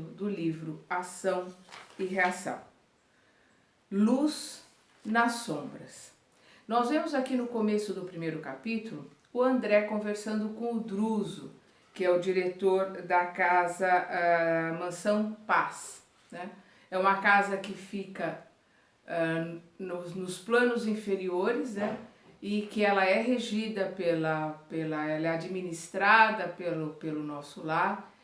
do livro Ação e Reação. Luz nas sombras. Nós vemos aqui no começo do primeiro capítulo o André conversando com o Druso, que é o diretor da casa Mansão Paz, né? É uma casa que fica nos planos inferiores, né? E que ela é regida ela é administrada pelo nosso lar,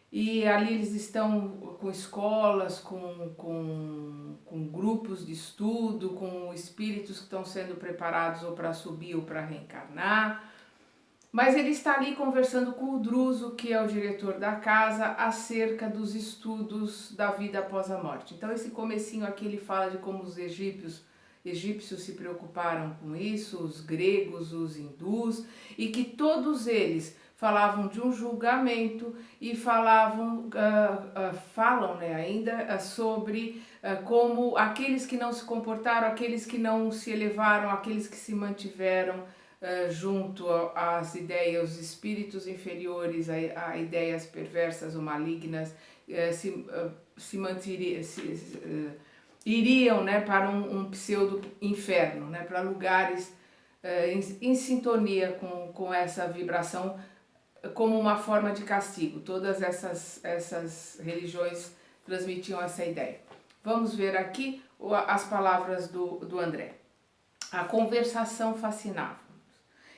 e ali eles estão com escolas, com grupos de estudo, com espíritos que estão sendo preparados ou para subir ou para reencarnar. Mas ele está ali conversando com o Druso, que é o diretor da casa, acerca dos estudos da vida após a morte. Então esse comecinho aqui ele fala de como os egípcios se preocuparam com isso, os gregos, os hindus, e que todos eles falavam de um julgamento e falam ainda sobre como aqueles que não se comportaram, aqueles que não se elevaram, aqueles que se mantiveram junto às ideias, os espíritos inferiores, a ideias perversas ou malignas, iriam, né, para um pseudo-inferno, né, para lugares em sintonia com essa vibração, como uma forma de castigo. Todas essas religiões transmitiam essa ideia. Vamos ver aqui as palavras do André. A conversação fascinava.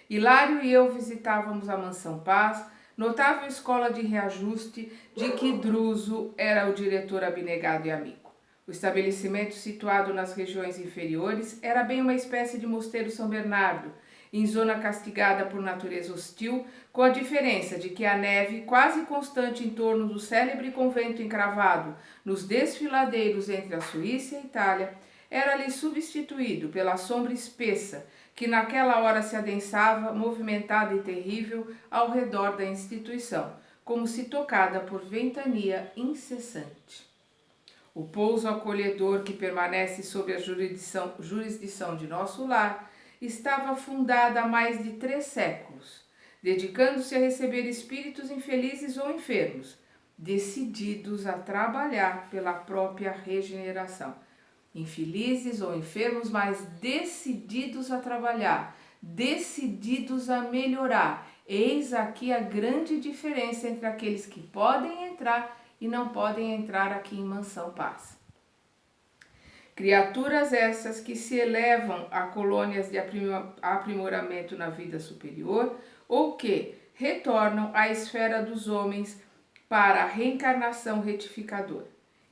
Hilário e eu visitávamos a Mansão Paz, notável escola de reajuste de que Druso era o diretor abnegado e amigo. O estabelecimento, situado nas regiões inferiores, era bem uma espécie de mosteiro São Bernardo, em zona castigada por natureza hostil, com a diferença de que a neve, quase constante em torno do célebre convento encravado nos desfiladeiros entre a Suíça e a Itália, era ali substituído pela sombra espessa, que naquela hora se adensava, movimentada e terrível, ao redor da instituição, como se tocada por ventania incessante. O pouso acolhedor que permanece sob a jurisdição de nosso lar estava fundada há mais de 3 séculos, dedicando-se a receber espíritos infelizes ou enfermos, decididos a trabalhar pela própria regeneração. Infelizes ou enfermos, mas decididos a trabalhar, decididos a melhorar. Eis aqui a grande diferença entre aqueles que podem entrar e não podem entrar aqui em Mansão Paz. Criaturas essas que se elevam a colônias de aprimoramento na vida superior ou que retornam à esfera dos homens para a reencarnação retificadora.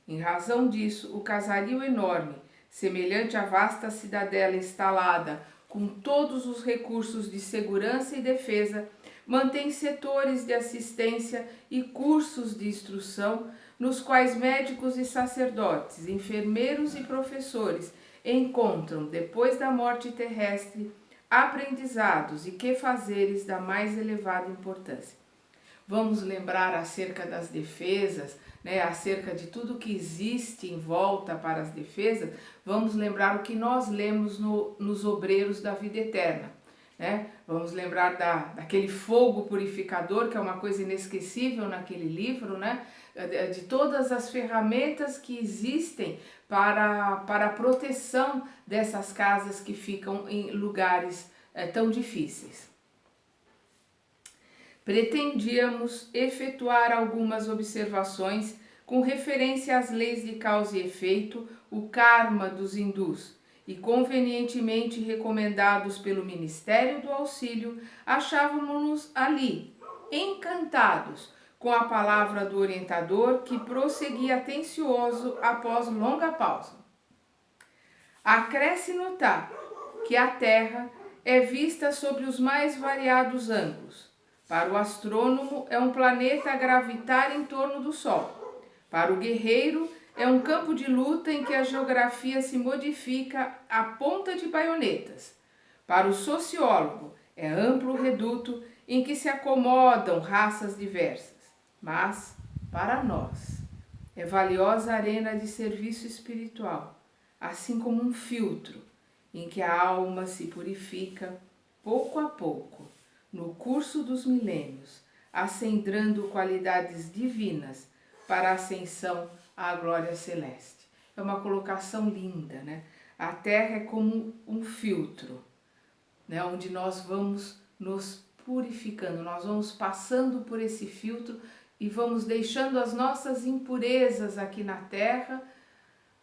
Em razão disso, o casario enorme, semelhante à vasta cidadela instalada com todos os recursos de segurança e defesa, mantém setores de assistência e cursos de instrução nos quais médicos e sacerdotes, enfermeiros e professores encontram, depois da morte terrestre, aprendizados e quefazeres da mais elevada importância. Vamos lembrar acerca das defesas, né, acerca de tudo que existe em volta para as defesas. Vamos lembrar o que nós lemos nos Obreiros da Vida Eterna. Né? Vamos lembrar daquele fogo purificador, que é uma coisa inesquecível naquele livro, né? De todas as ferramentas que existem para a proteção dessas casas que ficam em lugares tão difíceis. Pretendíamos efetuar algumas observações com referência às leis de causa e efeito, o karma dos hindus, e convenientemente recomendados pelo Ministério do Auxílio, achávamos-nos ali, encantados com a palavra do orientador, que prosseguia atencioso após longa pausa. Acresce notar que a Terra é vista sobre os mais variados ângulos. Para o astrônomo, é um planeta a gravitar em torno do Sol. Para o guerreiro, é um campo de luta em que a geografia se modifica à ponta de baionetas. Para o sociólogo, é amplo reduto em que se acomodam raças diversas. Mas, para nós, é valiosa arena de serviço espiritual, assim como um filtro em que a alma se purifica pouco a pouco, no curso dos milênios, acendrando qualidades divinas, para a ascensão à glória celeste. É uma colocação linda, né? A terra é como um filtro, né? Onde nós vamos nos purificando, nós vamos passando por esse filtro e vamos deixando as nossas impurezas aqui na terra.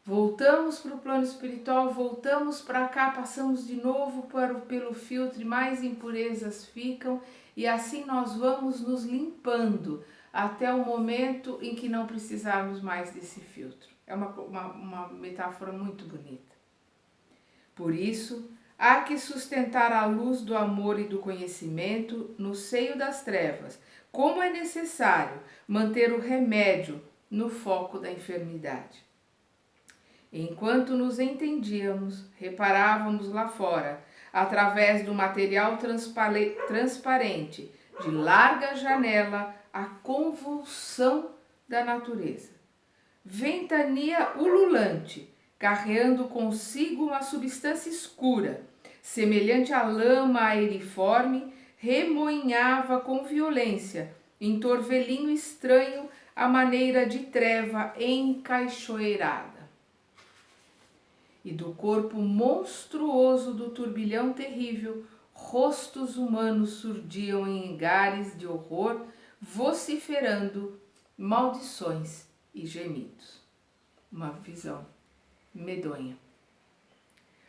Voltamos para o plano espiritual, voltamos para cá, passamos de novo pelo filtro e mais impurezas ficam, e assim nós vamos nos limpando até o momento em que não precisarmos mais desse filtro. É uma metáfora muito bonita. Por isso, há que sustentar a luz do amor e do conhecimento no seio das trevas, como é necessário manter o remédio no foco da enfermidade. Enquanto nos entendíamos, reparávamos lá fora, através do material transparente de larga janela, a convulsão da natureza. Ventania ululante, carreando consigo uma substância escura, semelhante à lama aeriforme, remoinhava com violência, em torvelinho estranho, à maneira de treva encaixoeirada. E do corpo monstruoso do turbilhão terrível, rostos humanos surdiam em engares de horror, vociferando maldições e gemidos. Uma visão medonha.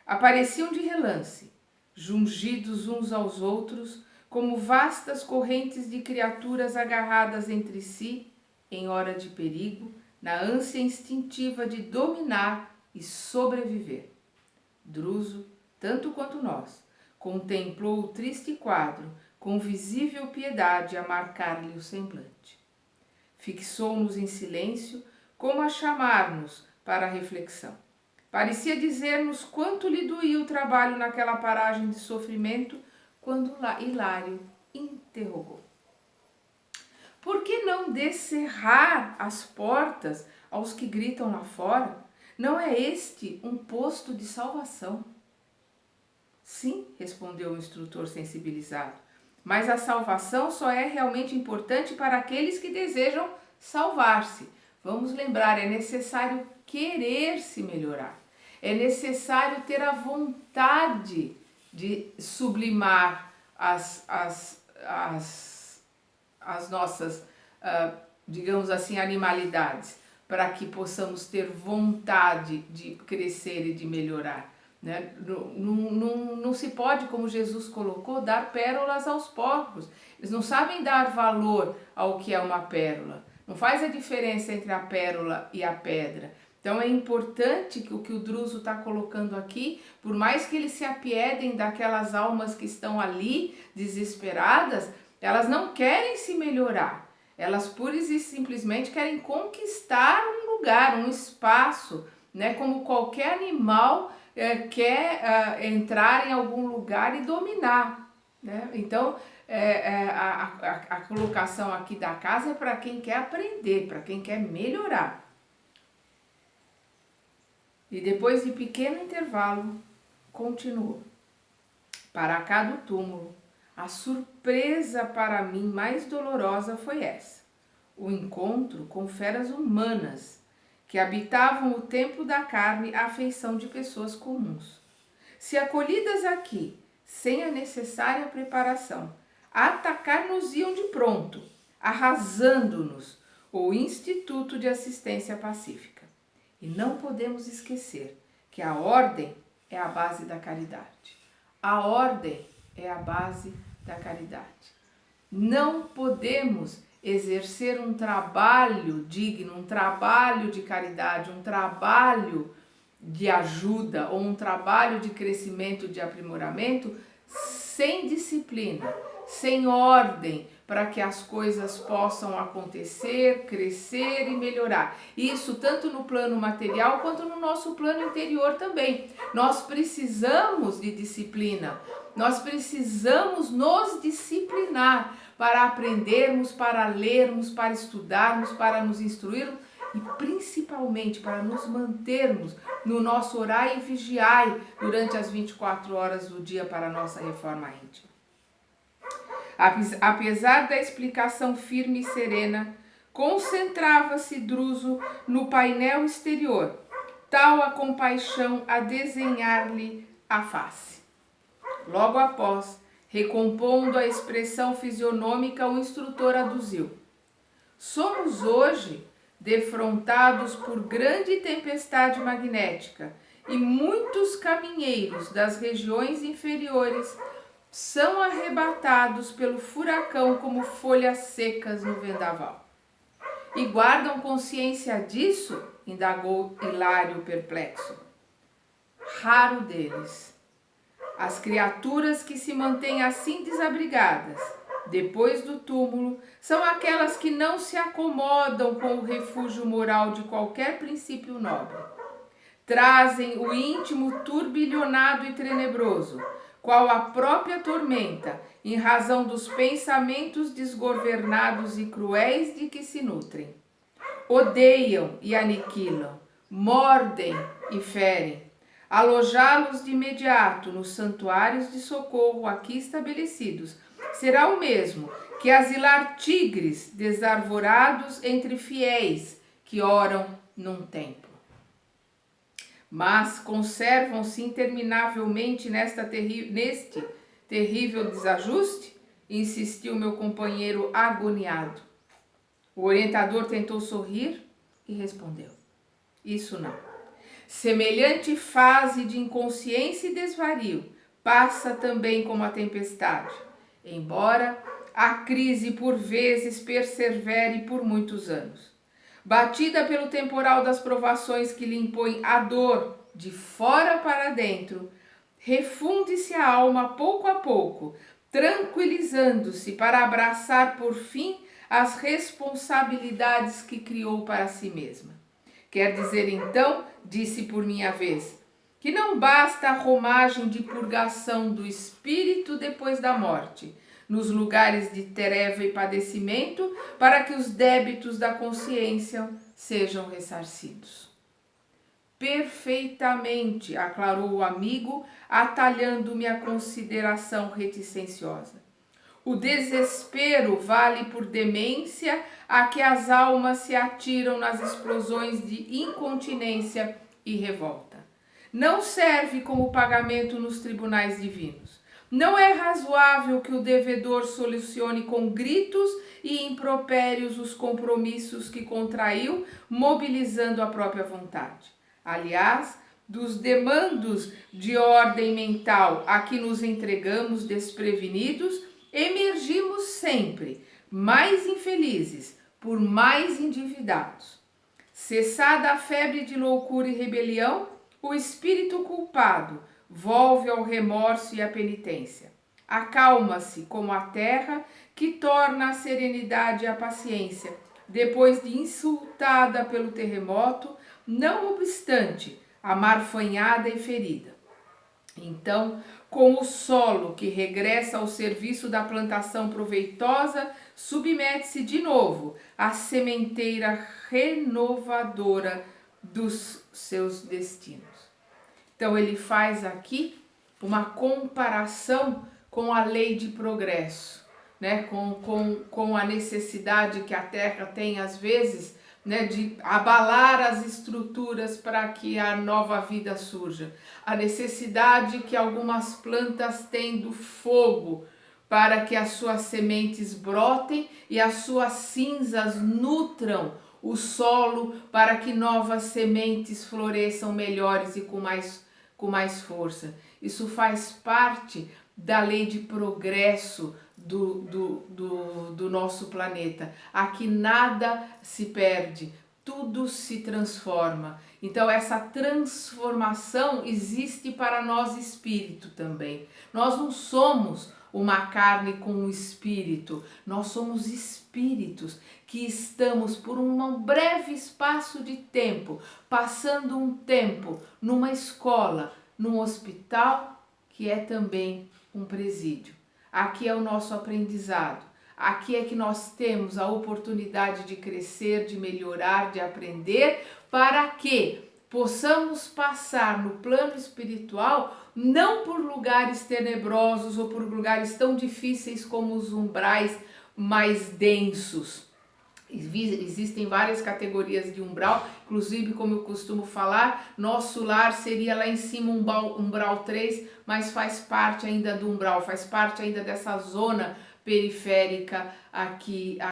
Apareciam de relance, jungidos uns aos outros, como vastas correntes de criaturas agarradas entre si, em hora de perigo, na ânsia instintiva de dominar e sobreviver. Druso, tanto quanto nós, contemplou o triste quadro com visível piedade a marcar-lhe o semblante. Fixou-nos em silêncio, como a chamar-nos para a reflexão. Parecia dizer-nos quanto lhe doía o trabalho naquela paragem de sofrimento, quando Hilário interrogou: por que não descerrar as portas aos que gritam lá fora? Não é este um posto de salvação? Sim, respondeu o instrutor sensibilizado, mas a salvação só é realmente importante para aqueles que desejam salvar-se. Vamos lembrar, é necessário querer se melhorar. É necessário ter a vontade de sublimar as nossas, digamos assim, animalidades, para que possamos ter vontade de crescer e de melhorar. Né? Não se pode, como Jesus colocou, dar pérolas aos porcos. Eles não sabem dar valor ao que é uma pérola. Não faz a diferença entre a pérola e a pedra. Então é importante que o Druso está colocando aqui, por mais que eles se apiedem daquelas almas que estão ali desesperadas, elas não querem se melhorar. Elas pura e simplesmente querem conquistar um lugar, um espaço, né? Como qualquer animal quer entrar em algum lugar e dominar, né? Então a colocação aqui da casa é para quem quer aprender, para quem quer melhorar. E depois de pequeno intervalo, continuou. Para cá do túmulo, a surpresa para mim mais dolorosa foi essa: o encontro com feras humanas que habitavam o templo da carne à feição de pessoas comuns. Se acolhidas aqui, sem a necessária preparação, atacar-nos-iam de pronto, arrasando-nos o Instituto de Assistência Pacífica. E não podemos esquecer que a ordem é a base da caridade. A ordem é a base da caridade. Não podemos exercer um trabalho digno, um trabalho de caridade, um trabalho de ajuda ou um trabalho de crescimento, de aprimoramento, sem disciplina, sem ordem, para que as coisas possam acontecer, crescer e melhorar. Isso tanto no plano material quanto no nosso plano interior também. Nós precisamos de disciplina, nós precisamos nos disciplinar para aprendermos, para lermos, para estudarmos, para nos instruirmos e principalmente para nos mantermos no nosso orai e vigiai durante as 24 horas do dia para a nossa reforma íntima. Apesar da explicação firme e serena, concentrava-se Druso no painel exterior, tal a compaixão a desenhar-lhe a face. Logo após, recompondo a expressão fisionômica, o instrutor aduziu: somos hoje defrontados por grande tempestade magnética e muitos caminheiros das regiões inferiores são arrebatados pelo furacão como folhas secas no vendaval. E guardam consciência disso? Indagou Hilário perplexo. Raro deles. As criaturas que se mantêm assim desabrigadas, depois do túmulo, são aquelas que não se acomodam com o refúgio moral de qualquer princípio nobre. Trazem o íntimo turbilhonado e tenebroso, qual a própria tormenta, em razão dos pensamentos desgovernados e cruéis de que se nutrem. Odeiam e aniquilam, mordem e ferem. Alojá-los de imediato nos santuários de socorro aqui estabelecidos será o mesmo que asilar tigres desarvorados entre fiéis que oram num templo. Mas conservam-se interminavelmente neste terrível desajuste? Insistiu meu companheiro agoniado. O orientador tentou sorrir e respondeu: isso não. Semelhante fase de inconsciência e desvario passa também como a tempestade, embora a crise por vezes persevere por muitos anos. Batida pelo temporal das provações que lhe impõe a dor de fora para dentro, refunde-se a alma pouco a pouco, tranquilizando-se para abraçar por fim as responsabilidades que criou para si mesma. Quer dizer então, disse por minha vez, que não basta a romagem de purgação do espírito depois da morte, nos lugares de treva e padecimento, para que os débitos da consciência sejam ressarcidos. Perfeitamente, aclarou o amigo, atalhando-me a consideração reticenciosa. O desespero vale por demência a que as almas se atiram nas explosões de incontinência e revolta. Não serve como pagamento nos tribunais divinos. Não é razoável que o devedor solucione com gritos e impropérios os compromissos que contraiu, mobilizando a própria vontade. Aliás, dos demandos de ordem mental a que nos entregamos desprevenidos, emergimos sempre mais infelizes, por mais endividados. Cessada a febre de loucura e rebelião, o espírito culpado volve ao remorso e à penitência. Acalma-se como a terra que torna a serenidade e a paciência, depois de insultada pelo terremoto, não obstante amarfanhada e ferida. Então, com o solo que regressa ao serviço da plantação proveitosa, submete-se de novo à sementeira renovadora dos seus destinos. Então, ele faz aqui uma comparação com a lei de progresso, né? com a necessidade que a Terra tem, às vezes, né, de abalar as estruturas para que a nova vida surja. A necessidade que algumas plantas têm do fogo para que as suas sementes brotem e as suas cinzas nutram o solo para que novas sementes floresçam melhores e com mais força. Isso faz parte da lei de progresso do nosso planeta. Aqui nada se perde, tudo se transforma. Então essa transformação existe para nós espírito também. Nós não somos uma carne com um espírito, nós somos espíritos que estamos por um breve espaço de tempo, passando um tempo numa escola, num hospital, que é também um presídio. Aqui é o nosso aprendizado, aqui é que nós temos a oportunidade de crescer, de melhorar, de aprender, para que possamos passar no plano espiritual não por lugares tenebrosos ou por lugares tão difíceis como os umbrais mais densos. Existem várias categorias de umbral, inclusive, como eu costumo falar, nosso lar seria lá em cima umbral 3, mas faz parte ainda do umbral, faz parte ainda dessa zona periférica aqui